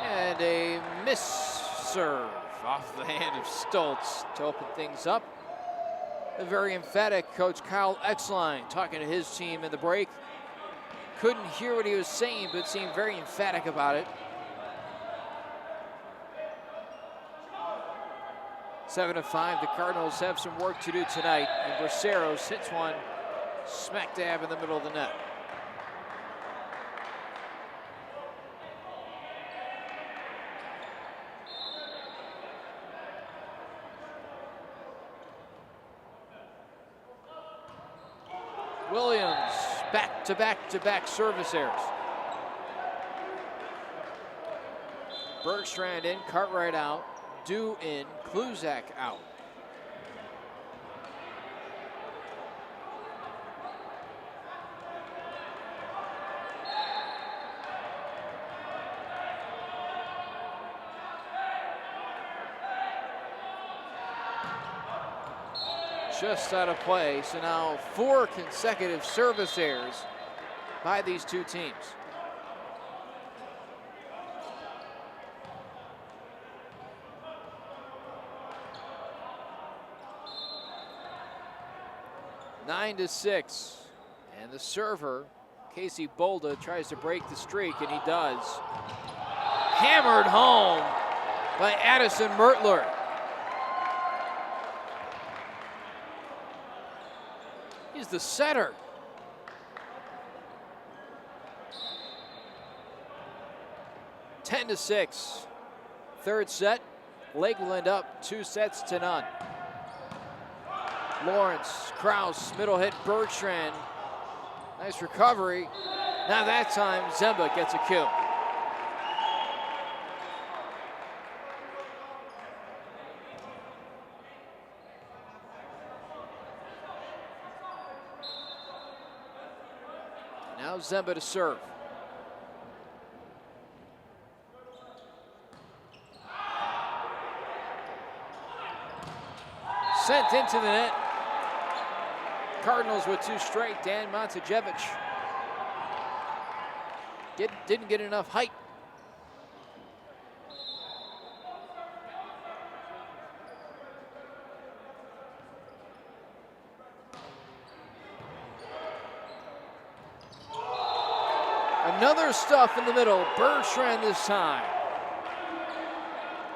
And a miss serve off the hand of Stoltz to open things up. A very emphatic Coach Kyle Exline talking to his team in the break. Couldn't hear what he was saying, but seemed very emphatic about it. 7-5, the Cardinals have some work to do tonight, and Braceros hits one smack dab in the middle of the net. Williams, back-to-back service errors. Bergstrand in, Cartwright out, Dew in, Kluzak out. Just out of play, so now 4 consecutive service errors by these two teams. Nine to 6, and the server, Casey Bolda, tries to break the streak, and he does. Hammered home by Addison Mertler. He's the setter. Ten to 6. Third set. Lakeland up 2-0. Lawrence, Kraus, middle hit, Bergstrand. Nice recovery. Now that time, Zemba gets a kill. Now Zemba to serve. Sent into the net. Cardinals with 2 straight. Dan Montajevic didn't get enough height. Another stuff in the middle. Bergstrand this time.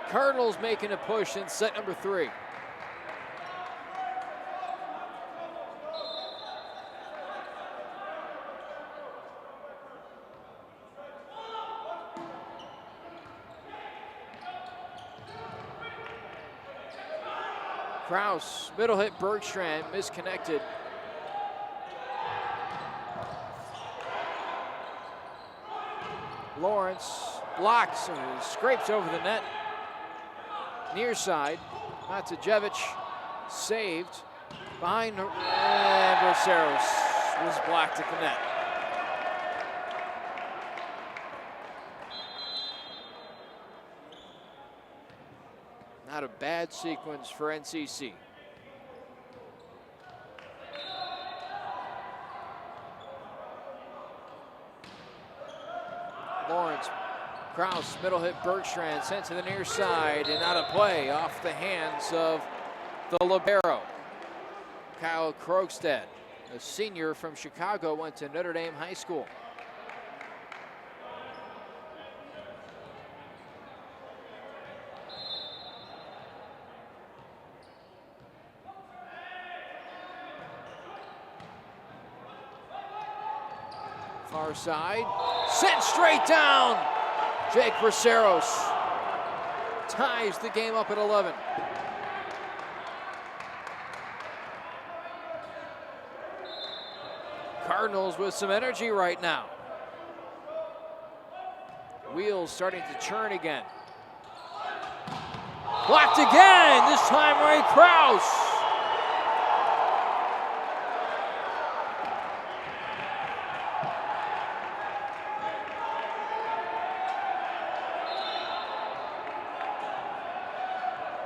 Cardinals making a push in set number 3. Kraus, middle hit, Bergstrand, misconnected. Lawrence blocks and scrapes over the net. Near side, Montajevic saved. Behind, and Braceros was blocked at the net. Not a bad sequence for NCC. Lawrence, Kraus, middle hit, Bergstrand, sent to the near side and out of play off the hands of the libero. Kyle Krogstad, a senior from Chicago, went to Notre Dame High School. Far side, sent straight down. Jake Braceros ties the game up at 11. Cardinals with some energy right now. Wheels starting to churn again. Blocked again, this time Ray Kraus.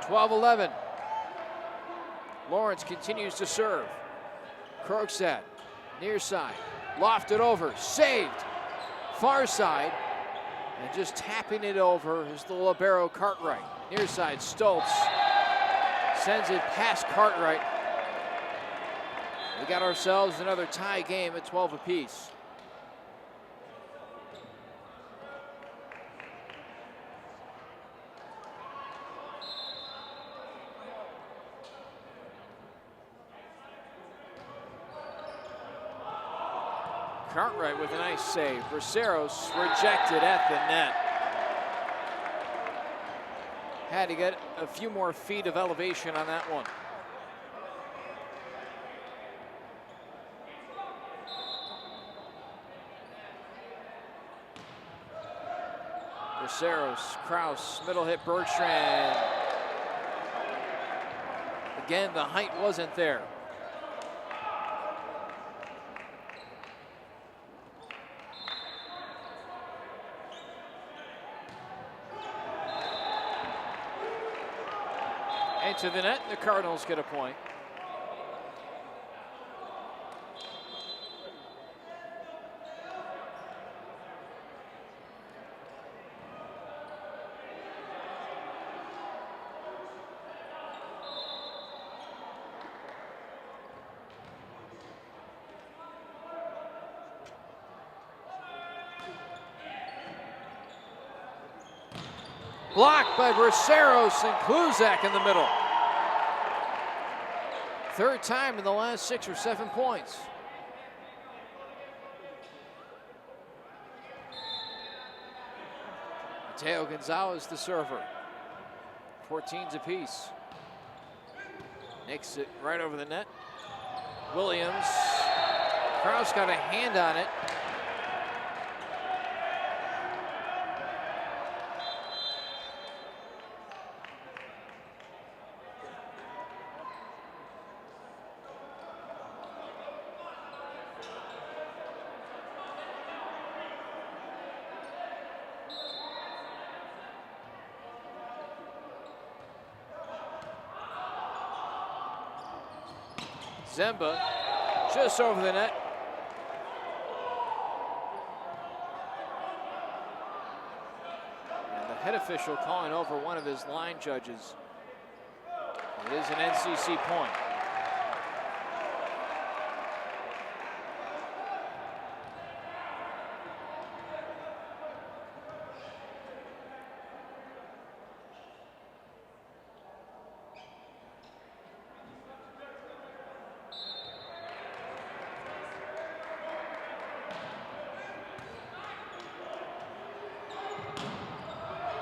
(12-11). Lawrence continues to serve. Krogstad, near side, lofted over, saved. Far side, And just tapping it over is the libero Cartwright. Near side, Stoltz sends it past Cartwright. We got ourselves another tie game at 12 apiece. Cartwright with a nice save. Braceros rejected at the net. Had to get a few more feet of elevation on that one. Braceros, Kraus, middle hit Bergstrand. Again, the height wasn't there. Into the net, the Cardinals get a point. Blocked by Braceros and Kluzak in the middle. Third time in the last 6 or 7 points. Mateo Gonzalez, the server. 14s apiece. Nicks it right over the net. Williams. Kraus got a hand on it. Zemba just over the net. And the head official calling over one of his line judges. It is an NCC point.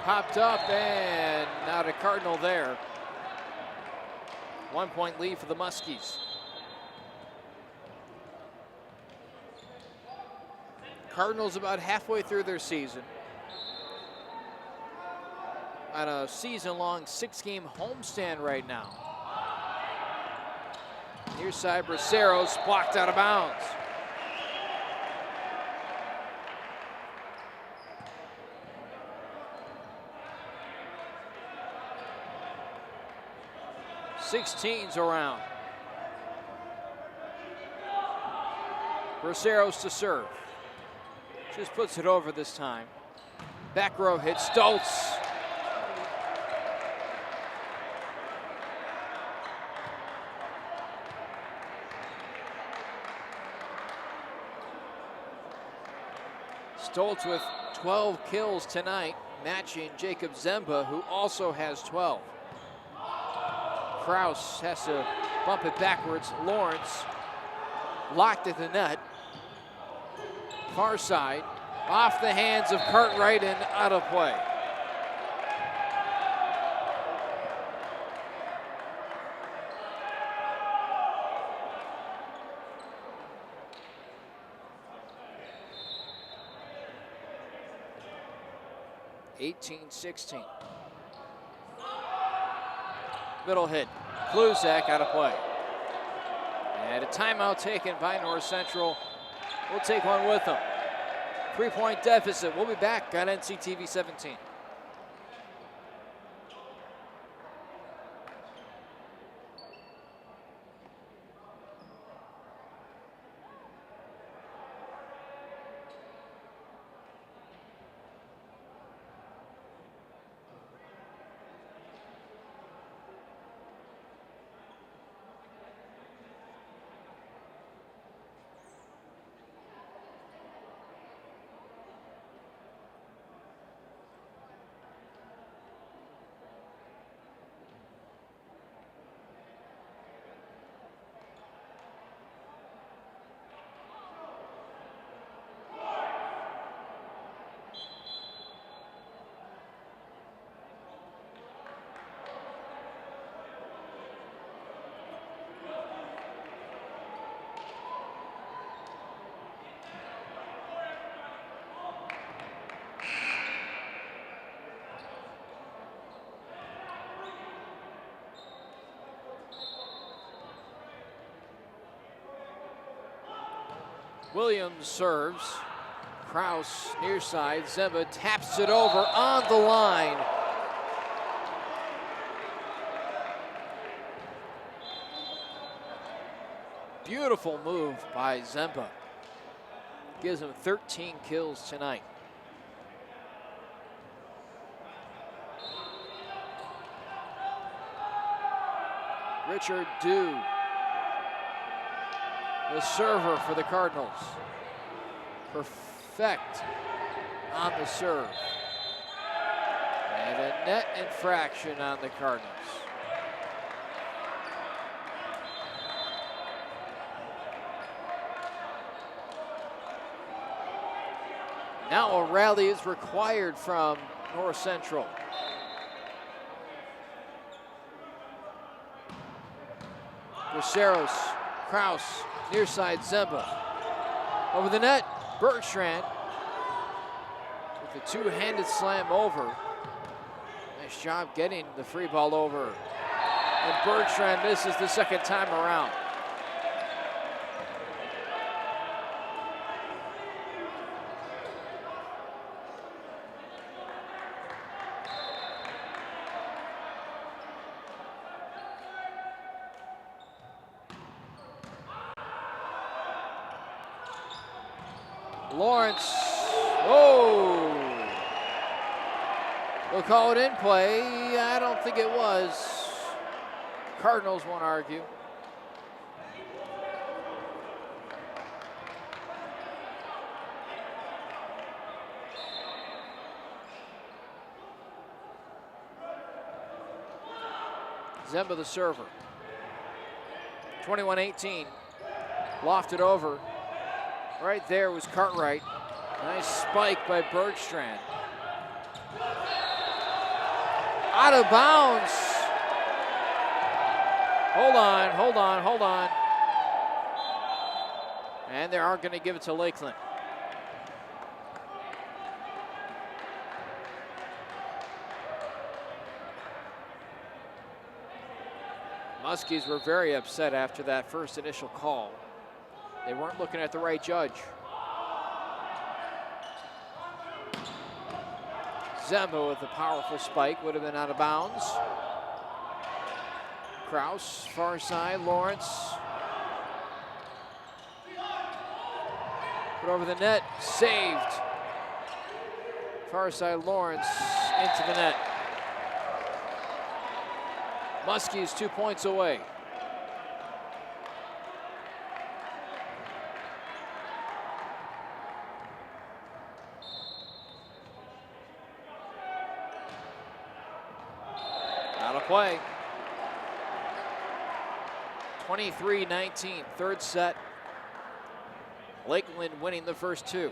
Popped up and not a Cardinal there. 1 point lead for the Muskies. Cardinals about halfway through their season. On a season-long 6-game homestand right now. Near side, Braceros blocked out of bounds. Sixteens around. Braceros to serve. Just puts it over this time. Back row hit Stoltz. Stoltz with 12 kills tonight, matching Jacob Zemba, who also has 12. Kraus has to bump it backwards. Lawrence locked at the net. Far side, off the hands of Cartwright and out of play. (18-16). Middle hit. Kluzak out of play. And a timeout taken by North Central. We'll take one with them. 3-point deficit. We'll be back on NCTV 17. Williams serves. Kraus near side. Zemba taps it over on the line. Beautiful move by Zemba. Gives him 13 kills tonight. Richard Dew, the server for the Cardinals. Perfect on the serve. And a net infraction on the Cardinals. Now a rally is required from North Central. Braceros, Kraus, near side Zemba. Over the net, Bergstrand with the two-handed slam over. Nice job getting the free ball over. And Bergstrand misses the second time around. Lawrence, oh! They'll call it in play. I don't think it was. Cardinals won't argue. Zemba the server. 21-18. Lofted over. Right there was Cartwright. Nice spike by Bergstrand. Out of bounds. Hold on, hold on, hold on. And they aren't going to give it to Lakeland. Muskies were very upset after that first initial call. They weren't looking at the right judge. Zemba with a powerful spike would have been out of bounds. Kraus, far side, Lawrence. Put over the net, saved. Far side, Lawrence into the net. Muskies 2 points away. Out of play. 23-19, third set. Lakeland winning the first two.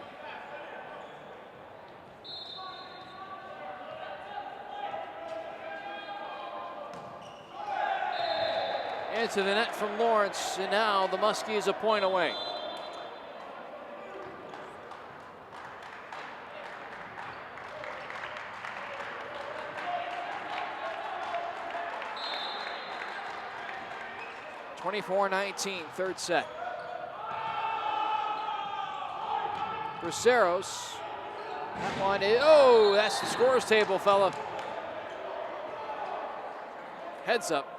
Into the net from Lawrence, and now the Muskies a point away. (24-19), third set. Braceros, that one is, oh, that's the scores table, fella. Heads up.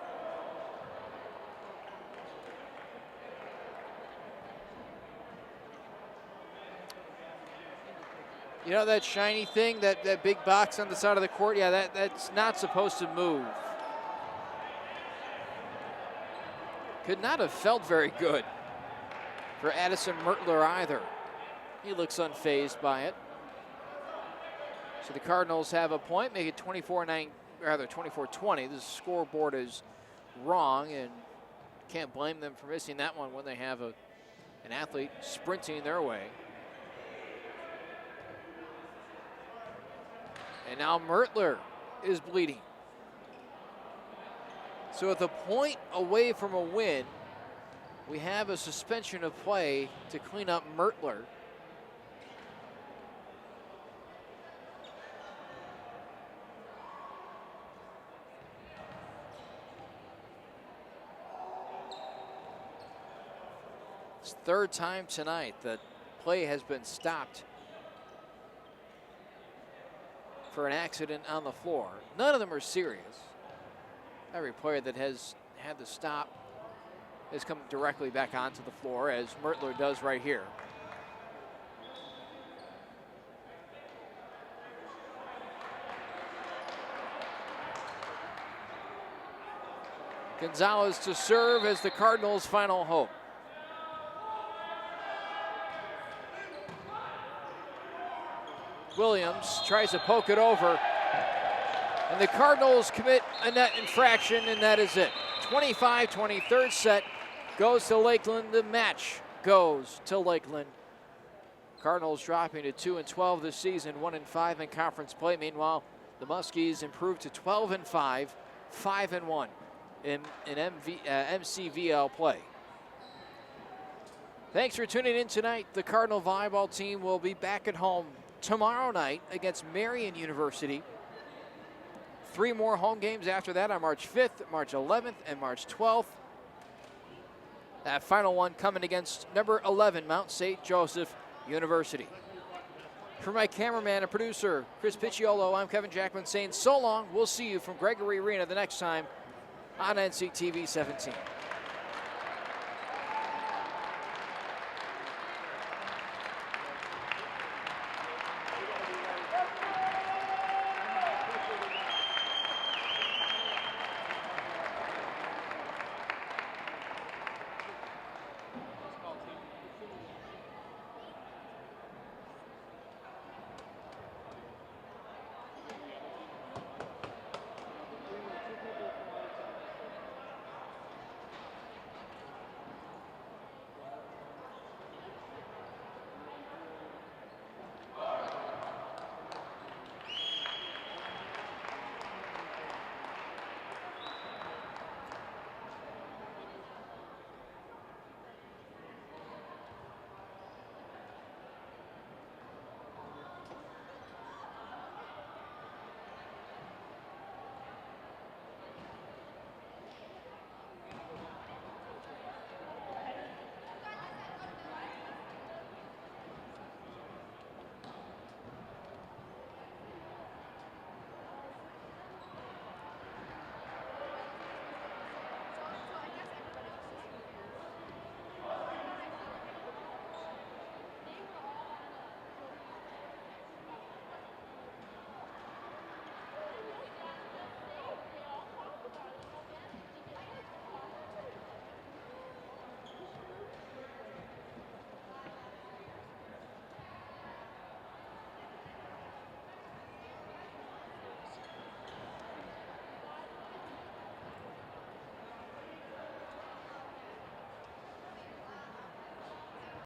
You know that shiny thing, that big box on the side of the court? Yeah, that's not supposed to move. Could not have felt very good for Addison Mertler either. He looks unfazed by it. So the Cardinals have a point, make it 24-20. The scoreboard is wrong, and can't blame them for missing that one when they have an athlete sprinting their way. And now Mertler is bleeding. So with a point away from a win, we have a suspension of play to clean up Mertler. It's third time tonight that play has been stopped for an accident on the floor. None of them are serious. Every player that has had the stop has come directly back onto the floor, as Mertler does right here. Gonzalez to serve as the Cardinals' final hope. Williams tries to poke it over, and the Cardinals commit a net infraction, and that is it. 25-20, third set goes to Lakeland. The match goes to Lakeland. Cardinals dropping to 2-12 this season, 1-5 in conference play. Meanwhile, the Muskies improved to 12-5, 5-1 in MCVL play. Thanks for tuning in tonight. The Cardinal volleyball team will be back at home tomorrow night against Marian University. 3 more home games after that on March 5th, March 11th, and March 12th. That final one coming against number 11, Mount St. Joseph University. For my cameraman and producer, Chris Picciolo, I'm Kevin Jackman saying so long. We'll see you from Gregory Arena the next time on NCTV 17.